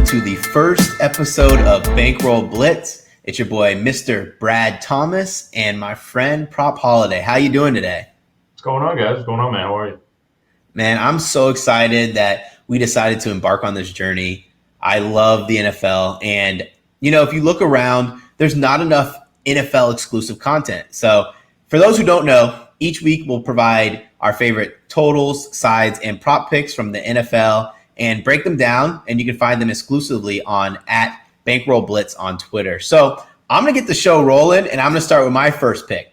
welcome to the first episode of Bankroll Blitz. It's your boy, Mr. Brad Thomas, and my friend, Prop Holiday. How you doing today? What's going on, guys? What's going on, man? How are you? Man, I'm so excited that we decided to embark on this journey. I love the NFL, and, if you look around, there's not enough NFL-exclusive content. So for those who don't know, each week we'll provide our favorite totals, sides, and prop picks from the NFL and break them down, and you can find them exclusively on @Bankroll Blitz on Twitter. So I'm going to get the show rolling, and I'm going to start with my first pick.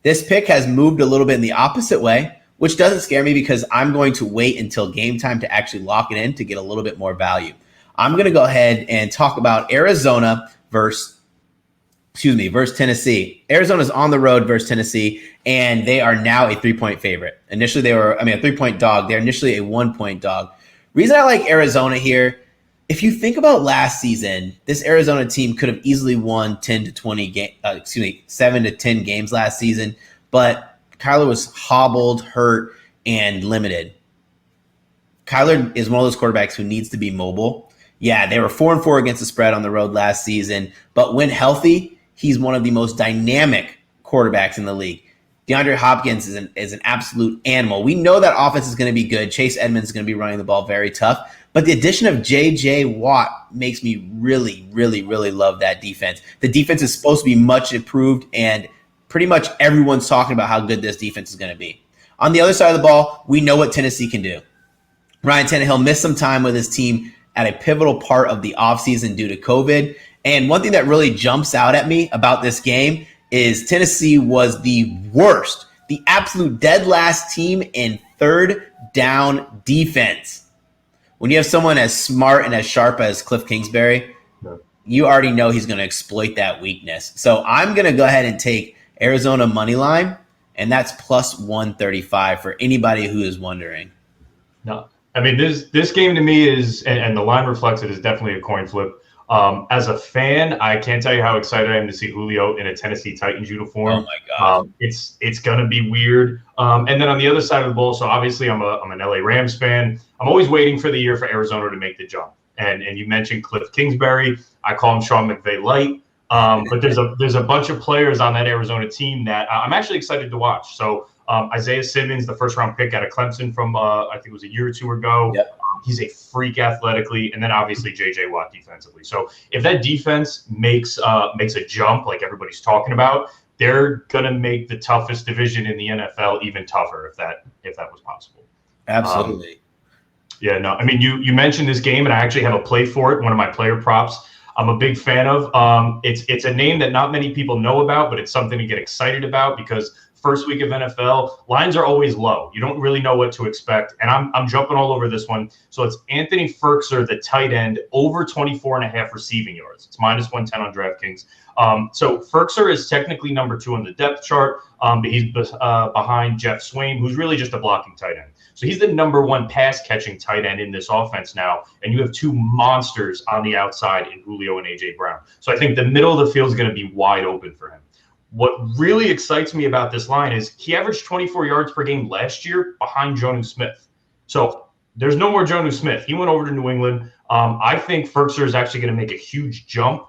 This pick has moved a little bit in the opposite way, which doesn't scare me because I'm going to wait until game time to actually lock it in to get a little bit more value. I'm going to go ahead and talk about Arizona versus Tennessee. Arizona's on the road versus Tennessee, and they are now a 3-point favorite. Initially, they were, a 3-point dog. They're initially a 1-point dog. Reason I like Arizona here, if you think about last season, this Arizona team could have easily won 7 to 10 games last season, but Kyler was hobbled, hurt, and limited. Kyler is one of those quarterbacks who needs to be mobile. Yeah, they were 4-4 against the spread on the road last season, but when healthy, he's one of the most dynamic quarterbacks in the league. DeAndre Hopkins is an absolute animal. We know that offense is going to be good. Chase Edmonds is going to be running the ball very tough. But the addition of J.J. Watt makes me really, really, really love that defense. The defense is supposed to be much improved, and pretty much everyone's talking about how good this defense is going to be. On the other side of the ball, we know what Tennessee can do. Ryan Tannehill missed some time with his team at a pivotal part of the offseason due to COVID. And one thing that really jumps out at me about this game is Tennessee was the worst, the absolute dead last team in third down defense. When you have someone as smart and as sharp as Cliff Kingsbury, you already know he's going to exploit that weakness. So I'm going to go ahead and take Arizona money line, and that's plus 135 for anybody who is wondering. No, this game to me is, and the line reflects it, is definitely a coin flip. As a fan, I can't tell you how excited I am to see Julio in a Tennessee Titans uniform. Oh my God. It's gonna be weird. And then on the other side of the ball, so obviously I'm an LA Rams fan. I'm always waiting for the year for Arizona to make the jump. And you mentioned Cliff Kingsbury. I call him Sean McVay light. But there's a bunch of players on that Arizona team that I'm actually excited to watch. So Isaiah Simmons, the first round pick out of Clemson from I think it was a year or two ago. Yep. He's a freak athletically, and then obviously J.J. Watt defensively. So if that defense makes a jump like everybody's talking about, they're gonna make the toughest division in the NFL even tougher if that was possible. Absolutely. You mentioned this game, and I actually have a play for it. One of my player props I'm a big fan of. It's a name that not many people know about, but it's something to get excited about because first week of NFL, lines are always low. You don't really know what to expect. And I'm jumping all over this one. So it's Anthony Firkser, the tight end, over 24.5 receiving yards. It's minus 110 on DraftKings. So Firkser is technically number 2 on the depth chart, but he's behind Jeff Swain, who's really just a blocking tight end. So he's the number 1 pass-catching tight end in this offense now, and you have 2 monsters on the outside in Julio and A.J. Brown. So I think the middle of the field is going to be wide open for him. What really excites me about this line is he averaged 24 yards per game last year behind Jonnu Smith. So there's no more Jonnu Smith. He went over to New England. I think Firkser is actually going to make a huge jump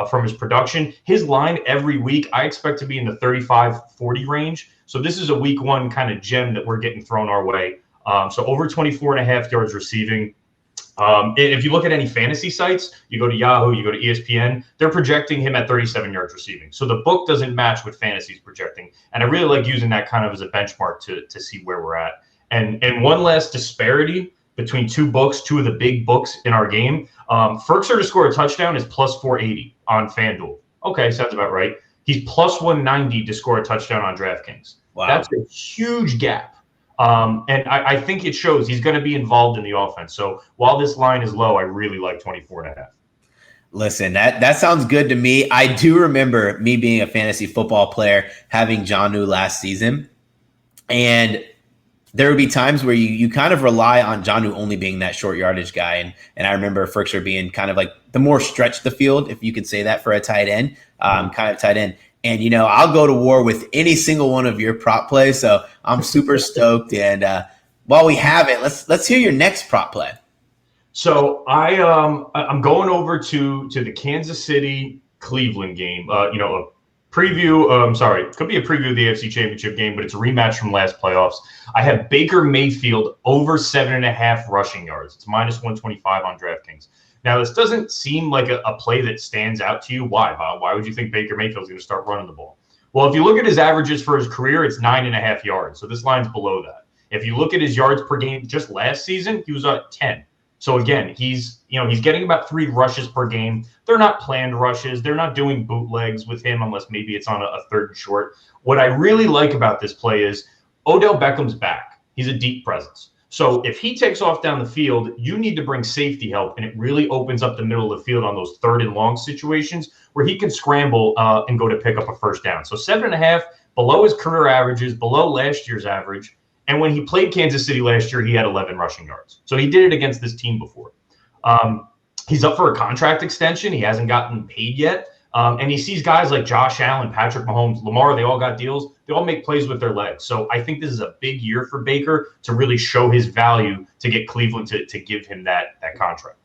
from his production. His line every week, I expect to be in the 35-40 range. So this is a week 1 kind of gem that we're getting thrown our way. So over 24.5 yards receiving. If you look at any fantasy sites, you go to Yahoo, you go to ESPN, they're projecting him at 37 yards receiving. So the book doesn't match what fantasy's projecting. And I really like using that kind of as a benchmark to see where we're at. And one last disparity between 2 books, 2 of the big books in our game. Firkser to score a touchdown is plus 480 on FanDuel. Okay, sounds about right. He's plus 190 to score a touchdown on DraftKings. Wow. That's a huge gap. And I think it shows he's going to be involved in the offense. So while this line is low, I really like 24.5. Listen, that sounds good to me. I do remember me being a fantasy football player, having Jonnu last season. And there would be times where you kind of rely on Jonnu only being that short yardage guy. And I remember Firkser being kind of like the more stretch the field, if you could say that for a tight end, kind of tight end. And, I'll go to war with any single one of your prop plays. So I'm super stoked. And while we have it, let's hear your next prop play. So I'm going over to the Kansas City Cleveland game. A preview. Could be a preview of the AFC Championship game, but it's a rematch from last playoffs. I have Baker Mayfield over 7.5 rushing yards. It's -125 on DraftKings. Now, this doesn't seem like a play that stands out to you. Why, Bob? Why would you think Baker Mayfield's going to start running the ball? Well, if you look at his averages for his career, it's 9.5 yards. So this line's below that. If you look at his yards per game just last season, he was at 10. So again, he's getting about 3 rushes per game. They're not planned rushes. They're not doing bootlegs with him unless maybe it's on a third and short. What I really like about this play is Odell Beckham's back. He's a deep presence. So if he takes off down the field, you need to bring safety help, and it really opens up the middle of the field on those third and long situations where he can scramble and go to pick up a first down. So 7.5, below his career averages, below last year's average. And when he played Kansas City last year, he had 11 rushing yards. So he did it against this team before. He's up for a contract extension. He hasn't gotten paid yet. And he sees guys like Josh Allen, Patrick Mahomes, Lamar, they all got deals. They all make plays with their legs. So I think this is a big year for Baker to really show his value to get Cleveland to give him that contract.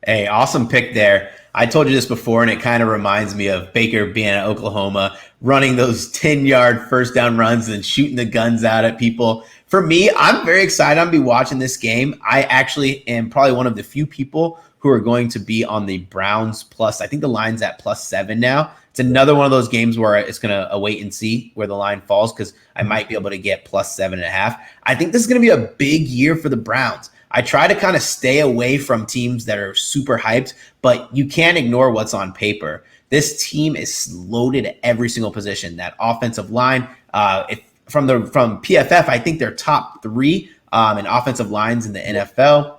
Hey, awesome pick there. I told you this before, and it kind of reminds me of Baker being at Oklahoma, running those 10-yard first down runs and shooting the guns out at people. For me, I'm very excited. I'm going to be watching this game. I actually am probably one of the few people who are going to be on the Browns plus. I think the line's at +7 now. It's another one of those games where it's going to wait and see where the line falls because I might be able to get +7.5. I think this is going to be a big year for the Browns. I try to kind of stay away from teams that are super hyped, but you can't ignore what's on paper. This team is loaded at every single position. That offensive line, from PFF, I think they're top 3 in offensive lines in the NFL.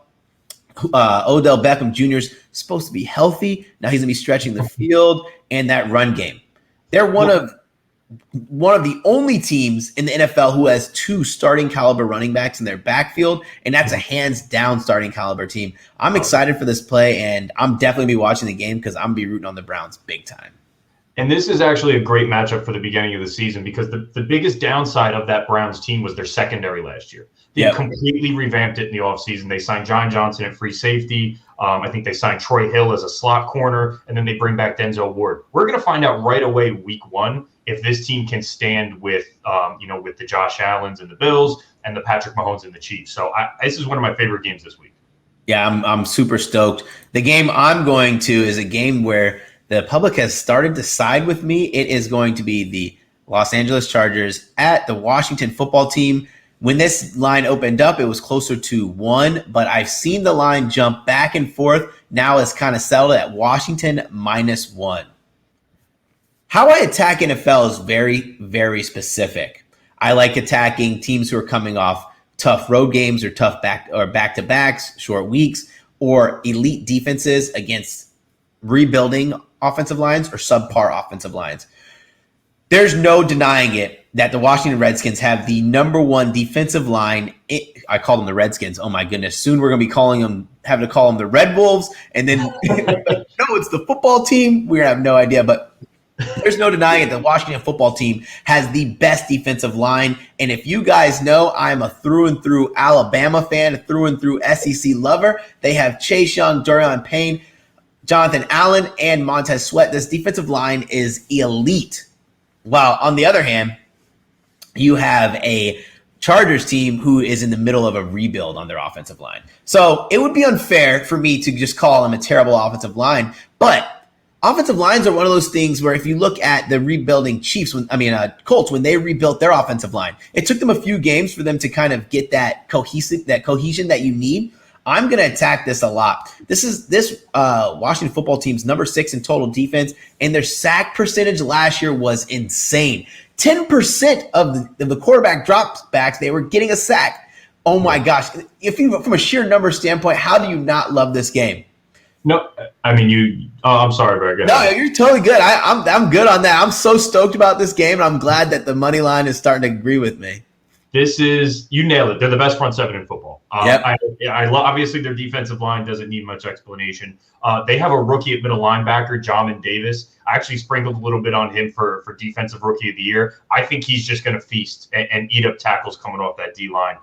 Odell Beckham Jr. is supposed to be healthy. Now he's going to be stretching the field, and that run game. They're one of the only teams in the NFL who has 2 starting caliber running backs in their backfield, and that's a hands down starting caliber team. I'm excited for this play, and I'm definitely be watching the game because I'm going to be rooting on the Browns big time. And this is actually a great matchup for the beginning of the season because the biggest downside of that Browns team was their secondary last year. They completely revamped it in the offseason. They signed John Johnson at free safety. I think they signed Troy Hill as a slot corner, and then they bring back Denzel Ward. We're going to find out right away week 1 if this team can stand with the Josh Allens and the Bills and the Patrick Mahomes and the Chiefs. So this is one of my favorite games this week. Yeah, I'm super stoked. The game I'm going to is a game where the public has started to side with me. It is going to be the Los Angeles Chargers at the Washington football team. When this line opened up, it was closer to 1, but I've seen the line jump back and forth. Now it's kind of settled at Washington -1. How I attack NFL is very, very specific. I like attacking teams who are coming off tough road games or tough back-to-backs, short weeks, or elite defenses against rebuilding offensive lines or subpar offensive lines. There's no denying it that the Washington Redskins have the number 1 defensive line. I call them the Redskins. Oh my goodness. Soon we're going to be having to call them the Red Wolves. And then, no, it's the football team. We have no idea, but there's no denying it. The Washington football team has the best defensive line. And if you guys know, I'm a through and through Alabama fan, a through and through SEC lover. They have Chase Young, Dorian Payne, Jonathan Allen, and Montez Sweat. This defensive line is elite. While on the other hand, you have a Chargers team who is in the middle of a rebuild on their offensive line. So it would be unfair for me to just call them a terrible offensive line. But offensive lines are one of those things where if you look at the rebuilding Colts, when they rebuilt their offensive line, it took them a few games for them to kind of get that cohesion that you need. I'm going to attack this a lot. This Washington football team's number 6 in total defense, and their sack percentage last year was insane. 10% of the quarterback dropbacks, they were getting a sack. Oh my gosh! From a sheer number standpoint, how do you not love this game? No, I mean you. I'm sorry, Greg. No, you're totally good. I'm good on that. I'm so stoked about this game, and I'm glad that the money line is starting to agree with me. This is, you nailed it. They're the best front seven in football. Yep. I love, obviously their defensive line doesn't need much explanation. They have a rookie at middle linebacker, Jamin Davis. I actually sprinkled a little bit on him for defensive rookie of the year. I think he's just going to feast and eat up tackles coming off that D line.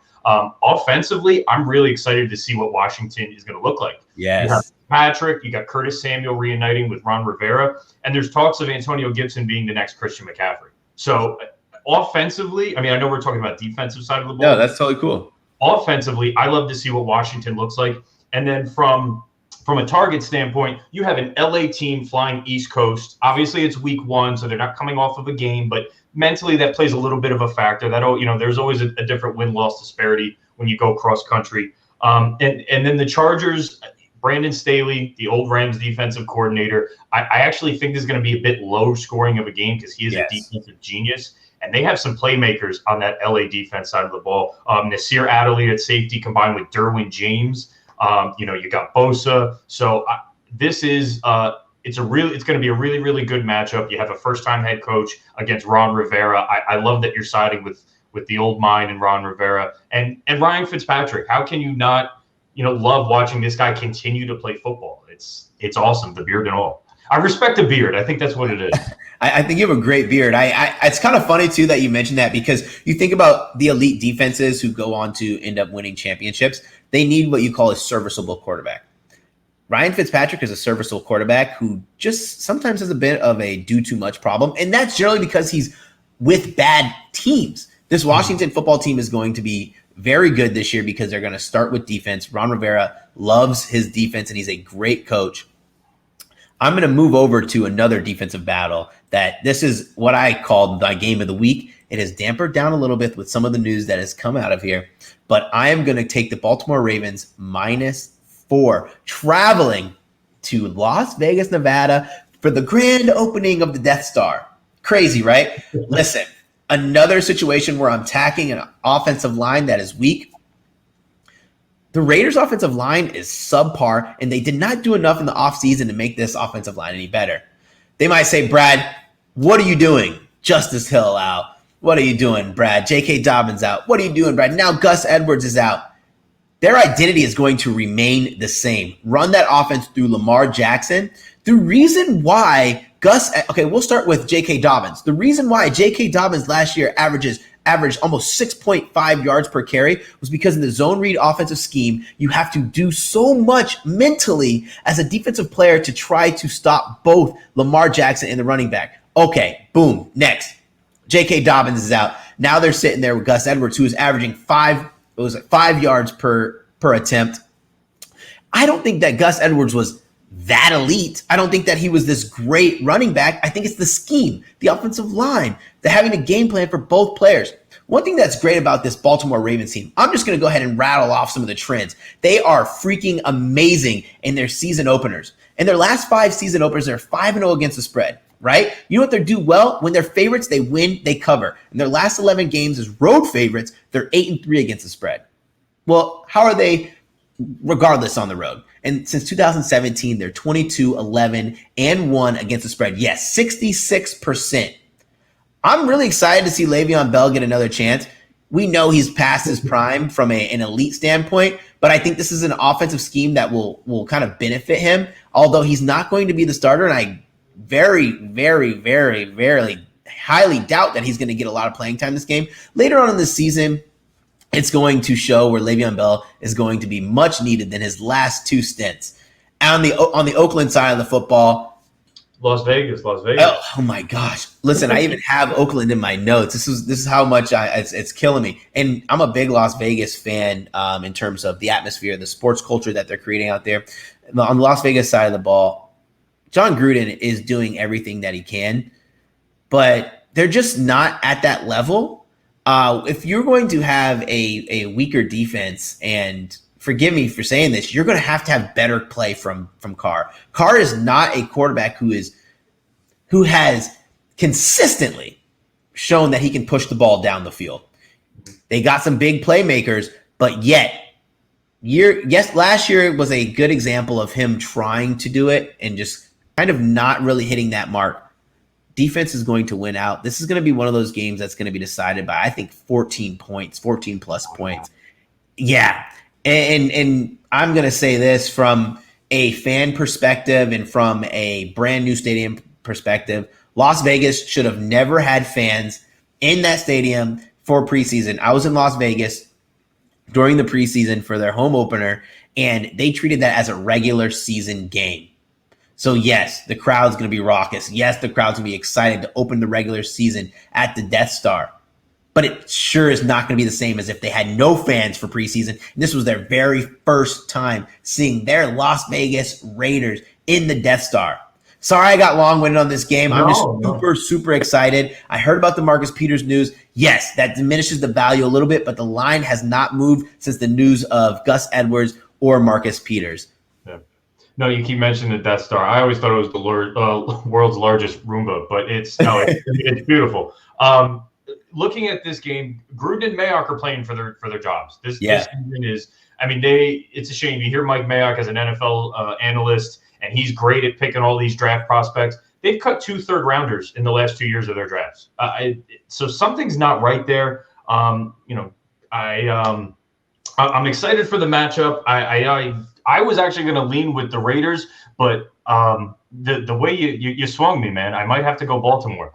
Offensively, I'm really excited to see what Washington is going to look like. Yes. You have Patrick, you got Curtis Samuel reuniting with Ron Rivera, and there's talks of Antonio Gibson being the next Christian McCaffrey. So offensively, I mean, I know we're talking about defensive side of the ball. No, that's totally cool. Offensively, I love to see what Washington looks like. And then from a target standpoint, you have an LA team flying East Coast. Obviously, it's week 1, so they're not coming off of a game, but mentally that plays a little bit of a factor. There's always a different win-loss disparity when you go cross country. And then the Chargers, Brandon Staley, the old Rams defensive coordinator, I actually think this is going to be a bit low scoring of a game because he is a defensive genius. And they have some playmakers on that LA defense side of the ball. Nasir Adderley at safety combined with Derwin James. You got Bosa. So this is it's going to be a really, really good matchup. You have a first-time head coach against Ron Rivera. I love that you're siding with the old mind and Ron Rivera and Ryan Fitzpatrick. How can you not love watching this guy continue to play football? It's awesome, the beard and all. I respect the beard. I think that's what it is. I think you have a great beard. It's kind of funny, too, that you mentioned that because you think about the elite defenses who go on to end up winning championships. They need what you call a serviceable quarterback. Ryan Fitzpatrick is a serviceable quarterback who just sometimes has a bit of a do too much problem. And that's generally because he's with bad teams. This Washington football team is going to be very good this year because they're going to start with defense. Ron Rivera loves his defense, and he's a great coach. I'm going to move over to another defensive battle that this is what I called my game of the week. It has dampered down a little bit with some of the news that has come out of here, but I am going to take the Baltimore Ravens -4 traveling to Las Vegas, Nevada for the grand opening of the Death Star. Crazy, right? Listen, another situation where I'm attacking an offensive line that is weak. The Raiders' offensive line is subpar, and they did not do enough in the offseason to make this offensive line any better. They might say, Brad, what are you doing? Justice Hill out. What are you doing, Brad? J.K. Dobbins out. What are you doing, Brad? Now Gus Edwards is out. Their identity is going to remain the same. Run that offense through Lamar Jackson. The reason why we'll start with J.K. Dobbins. The reason why J.K. Dobbins last year averaged almost 6.5 yards per carry was because in the zone read offensive scheme, you have to do so much mentally as a defensive player to try to stop both Lamar Jackson and the running back. Okay, boom, next. J.K. Dobbins is out. Now they're sitting there with Gus Edwards, who is averaging 5 yards per attempt. I don't think that Gus Edwards was that elite. I don't think that he was this great running back. I think it's the scheme, the offensive line, the having a game plan for both players. One thing that's great about this Baltimore Ravens team, I'm just going to go ahead and rattle off some of the trends. They are freaking amazing in their season openers. In their last 5 season openers, they're 5-0 against the spread, right? You know what they do well? When they're favorites, they win, they cover. In their last 11 games as road favorites, they're 8-3 against the spread. Well, how are they regardless on the road? And since 2017, they're 22-11-1 against the spread. Yes, 66%. I'm really excited to see Le'Veon Bell get another chance. We know he's past his prime from an elite standpoint, but I think this is an offensive scheme that will kind of benefit him, although he's not going to be the starter, and I very, very, very, very highly doubt that he's going to get a lot of playing time this game. Later on in the season, it's going to show where Le'Veon Bell is going to be much needed than his last 2 stints. On the Oakland side of the football, Las Vegas. Oh my gosh! Listen, I even have Oakland in my notes. This is how much it's killing me. And I'm a big Las Vegas fan in terms of the atmosphere, the sports culture that they're creating out there. On the Las Vegas side of the ball, John Gruden is doing everything that he can, but they're just not at that level. If you're going to have a weaker defense, and forgive me for saying this, you're going to have better play from Carr. Carr is not a quarterback who has consistently shown that he can push the ball down the field. They got some big playmakers, but last year was a good example of him trying to do it and just kind of not really hitting that mark. defense is going to win out. This is going to be one of those games that's going to be decided by, I think, 14 points, 14 plus points. Yeah. And I'm going to say this from a fan perspective and from a brand new stadium perspective. Las Vegas should have never had fans in that stadium for preseason. I was in Las Vegas during the preseason for their home opener, and they treated that as a regular season game. So yes, the crowd's going to be raucous. Yes, the crowd's going to be excited to open the regular season at the Death Star. But it sure is not going to be the same as if they had no fans for preseason. And this was their very first time seeing their Las Vegas Raiders in the Death Star. Sorry I got long-winded on this game. I'm just super excited. I heard about the Marcus Peters news. Yes, that diminishes the value a little bit, but the line has not moved since the news of Gus Edwards or Marcus Peters. Yeah. No, you keep mentioning the Death Star. I always thought it was the world's largest Roomba, but it's beautiful. Looking at this game, Gruden and Mayock are playing for their jobs. This season is, it's a shame. You hear Mike Mayock as an NFL analyst, and he's great at picking all these draft prospects. They've cut 2 third-rounders in the last 2 years of their drafts. So something's not right there. I'm excited for the matchup. I was actually going to lean with the Raiders, but the way you swung me, man, I might have to go Baltimore.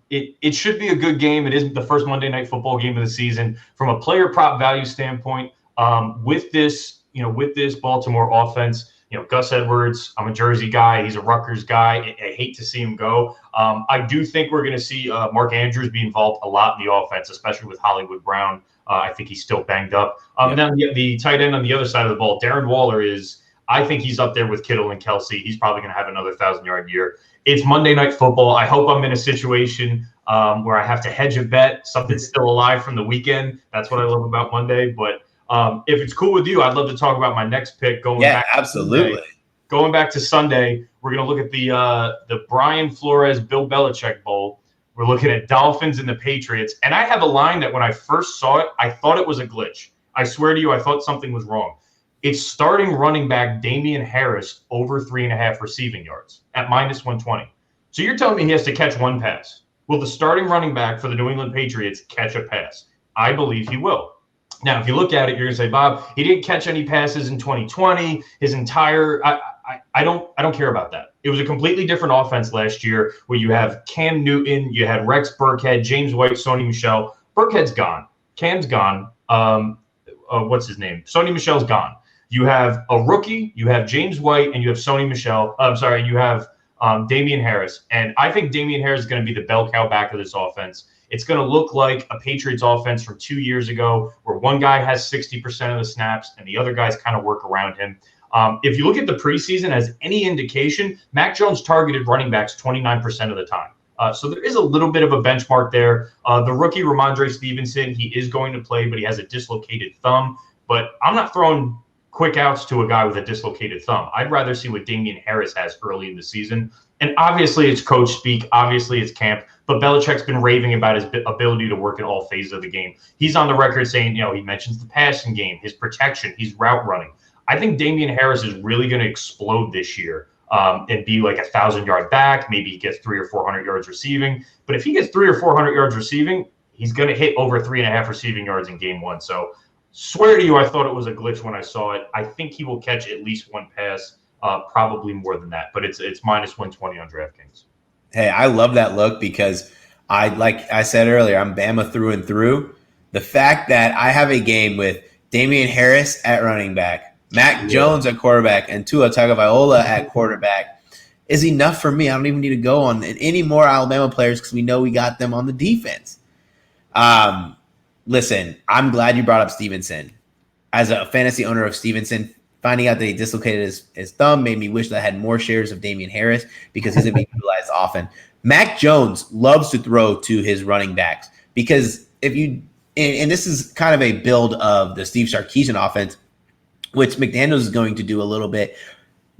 It should be a good game. It is the first Monday Night Football game of the season. From a player prop value standpoint, with this Baltimore offense, Gus Edwards, I'm a Jersey guy. He's a Rutgers guy. I hate to see him go. I do think we're going to see Mark Andrews be involved a lot in the offense, especially with Hollywood Brown. I think he's still banged up. And then the tight end on the other side of the ball, Darren Waller I think he's up there with Kittle and Kelsey. He's probably going to have another 1,000-yard year. It's Monday Night Football. I hope I'm in a situation where I have to hedge a bet. Something's still alive from the weekend. That's what I love about Monday. But if it's cool with you, I'd love to talk about my next pick. Absolutely. Going back to Sunday, we're going to look at the Brian Flores Bill Belichick Bowl. We're looking at Dolphins and the Patriots. And I have a line that when I first saw it, I thought it was a glitch. I swear to you, I thought something was wrong. It's starting running back Damien Harris over 3.5 receiving yards at -120. So you're telling me he has to catch one pass. Will the starting running back for the New England Patriots catch a pass? I believe he will. Now, if you look at it, you're going to say, Bob, he didn't catch any passes in 2020. His entire I don't care about that. It was a completely different offense last year where you have Cam Newton, you had Rex Burkhead, James White, Sony Michel. Burkhead's gone. Cam's gone. What's his name? Sony Michel's gone. You have a rookie, you have James White, and you have Sony Michel. You have Damien Harris. And I think Damien Harris is going to be the bell cow back of this offense. It's going to look like a Patriots offense from 2 years ago where one guy has 60% of the snaps and the other guys kind of work around him. If you look at the preseason as any indication, Mac Jones targeted running backs 29% of the time. So there is a little bit of a benchmark there. The rookie Ramondre Stevenson, he is going to play, but he has a dislocated thumb. But I'm not throwing quick outs to a guy with a dislocated thumb. I'd rather see what Damien Harris has early in the season. And obviously it's coach speak. Obviously it's camp. But Belichick's been raving about his ability to work in all phases of the game. He's on the record saying, he mentions the passing game, his protection, he's route running. I think Damien Harris is really going to explode this year and be like 1,000-yard back. Maybe he gets 300 or 400 yards receiving. But if he gets 300 or 400 yards receiving, he's going to hit over 3.5 receiving yards in game one. So swear to you, I thought it was a glitch when I saw it. I think he will catch at least one pass, probably more than that. But it's -120 on DraftKings. Hey, I love that look because like I said earlier, I'm Bama through and through. The fact that I have a game with Damien Harris at running back, Mac Jones at quarterback, and Tua Tagovailoa at quarterback is enough for me. I don't even need to go on any more Alabama players because we know we got them on the defense. Listen, I'm glad you brought up Stevenson. As a fantasy owner of Stevenson, finding out that he dislocated his thumb made me wish that I had more shares of Damien Harris because he's going to be utilized often. Mac Jones loves to throw to his running backs because and this is kind of a build of the Steve Sarkisian offense, which McDaniels is going to do a little bit.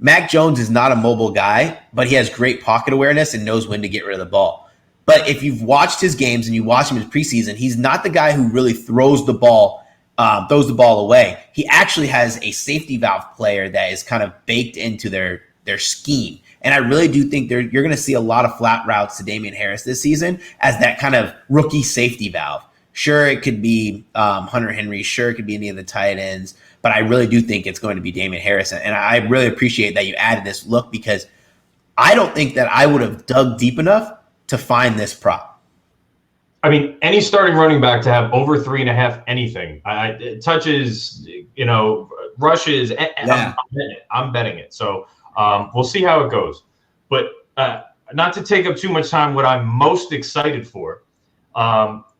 Mac Jones is not a mobile guy, but he has great pocket awareness and knows when to get rid of the ball. But if you've watched his games and you watch him in preseason, he's not the guy who really throws the ball away. He actually has a safety valve player that is kind of baked into their scheme. And I really do think you're going to see a lot of flat routes to Damien Harris this season as that kind of rookie safety valve. Sure, it could be Hunter Henry. Sure, it could be any of the tight ends. But I really do think it's going to be Damien Harris. And I really appreciate that you added this look because I don't think that I would have dug deep enough to find this prop. I mean, any starting running back to have over 3.5 anything, touches, rushes, yeah. I'm betting it. So we'll see how it goes. But not to take up too much time, what I'm most excited for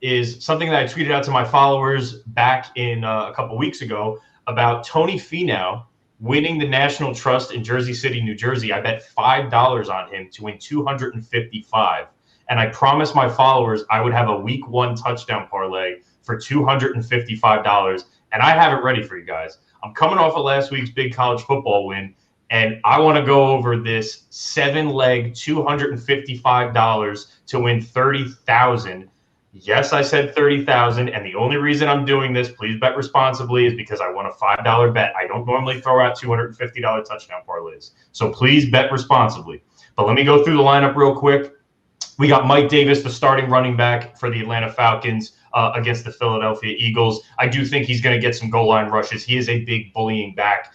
is something that I tweeted out to my followers back in a couple weeks ago about Tony Finau winning the National Trust in Jersey City, New Jersey. I bet $5 on him to win $255. And I promised my followers I would have a week 1 touchdown parlay for $255. And I have it ready for you guys. I'm coming off of last week's big college football win, and I want to go over this 7-leg $255 to win $30,000. Yes, I said $30,000, and the only reason I'm doing this, please bet responsibly, is because I want a $5 bet. I don't normally throw out $250 touchdown parlays, so please bet responsibly. But let me go through the lineup real quick. We got Mike Davis, the starting running back for the Atlanta Falcons against the Philadelphia Eagles. I do think he's going to get some goal line rushes. He is a big bullying back,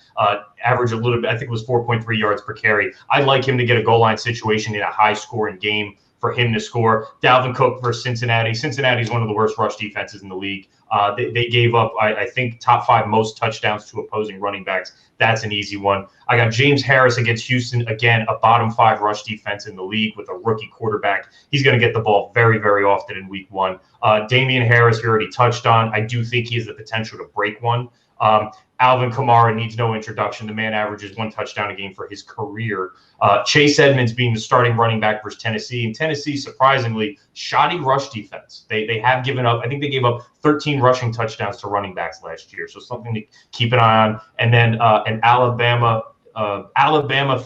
average a little bit. I think it was 4.3 yards per carry. I'd like him to get a goal line situation in a high-scoring game for him to score. Dalvin Cook versus Cincinnati. Cincinnati is one of the worst rush defenses in the league. They gave up, I think, top 5 most touchdowns to opposing running backs. That's an easy one. I got James Harris against Houston. Again, a bottom 5 rush defense in the league with a rookie quarterback. He's going to get the ball very, very often in week 1. Damien Harris, you already touched on. I do think he has the potential to break one. Alvin Kamara needs no introduction. The man averages 1 touchdown a game for his career. Chase Edmonds being the starting running back versus Tennessee. And Tennessee, surprisingly, shoddy rush defense. They have given up, I think they gave up 13 rushing touchdowns to running backs last year. So something to keep an eye on. And then an Alabama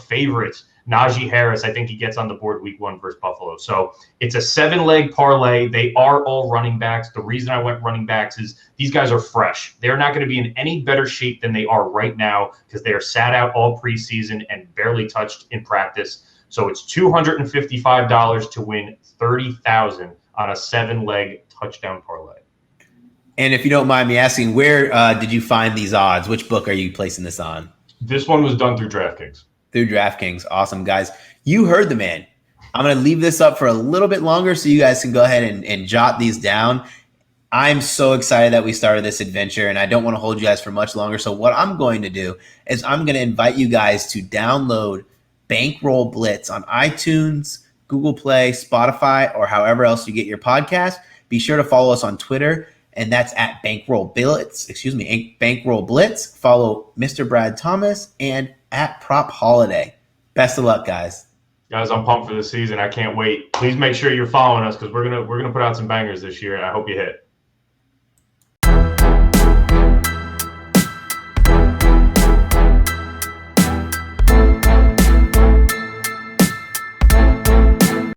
favorite, Najee Harris, I think he gets on the board week 1 versus Buffalo. So it's a 7-leg parlay. They are all running backs. The reason I went running backs is these guys are fresh. They're not going to be in any better shape than they are right now because they are sat out all preseason and barely touched in practice. So it's $255 to win $30,000 on a 7-leg touchdown parlay. And if you don't mind me asking, where did you find these odds? Which book are you placing this on? This one was done through DraftKings. Through DraftKings. Awesome, guys. You heard the man. I'm going to leave this up for a little bit longer so you guys can go ahead and jot these down. I'm so excited that we started this adventure, and I don't want to hold you guys for much longer. So what I'm going to do is I'm going to invite you guys to download Bankroll Blitz on iTunes, Google Play, Spotify, or however else you get your podcast. Be sure to follow us on Twitter, and that's at Bankroll Blitz. Bankroll Blitz. Follow Mr. Brad Thomas and at Prop Holiday. Best of luck, guys. Guys, I'm pumped for this season. I can't wait. Please make sure you're following us because we're gonna put out some bangers this year. I hope you hit.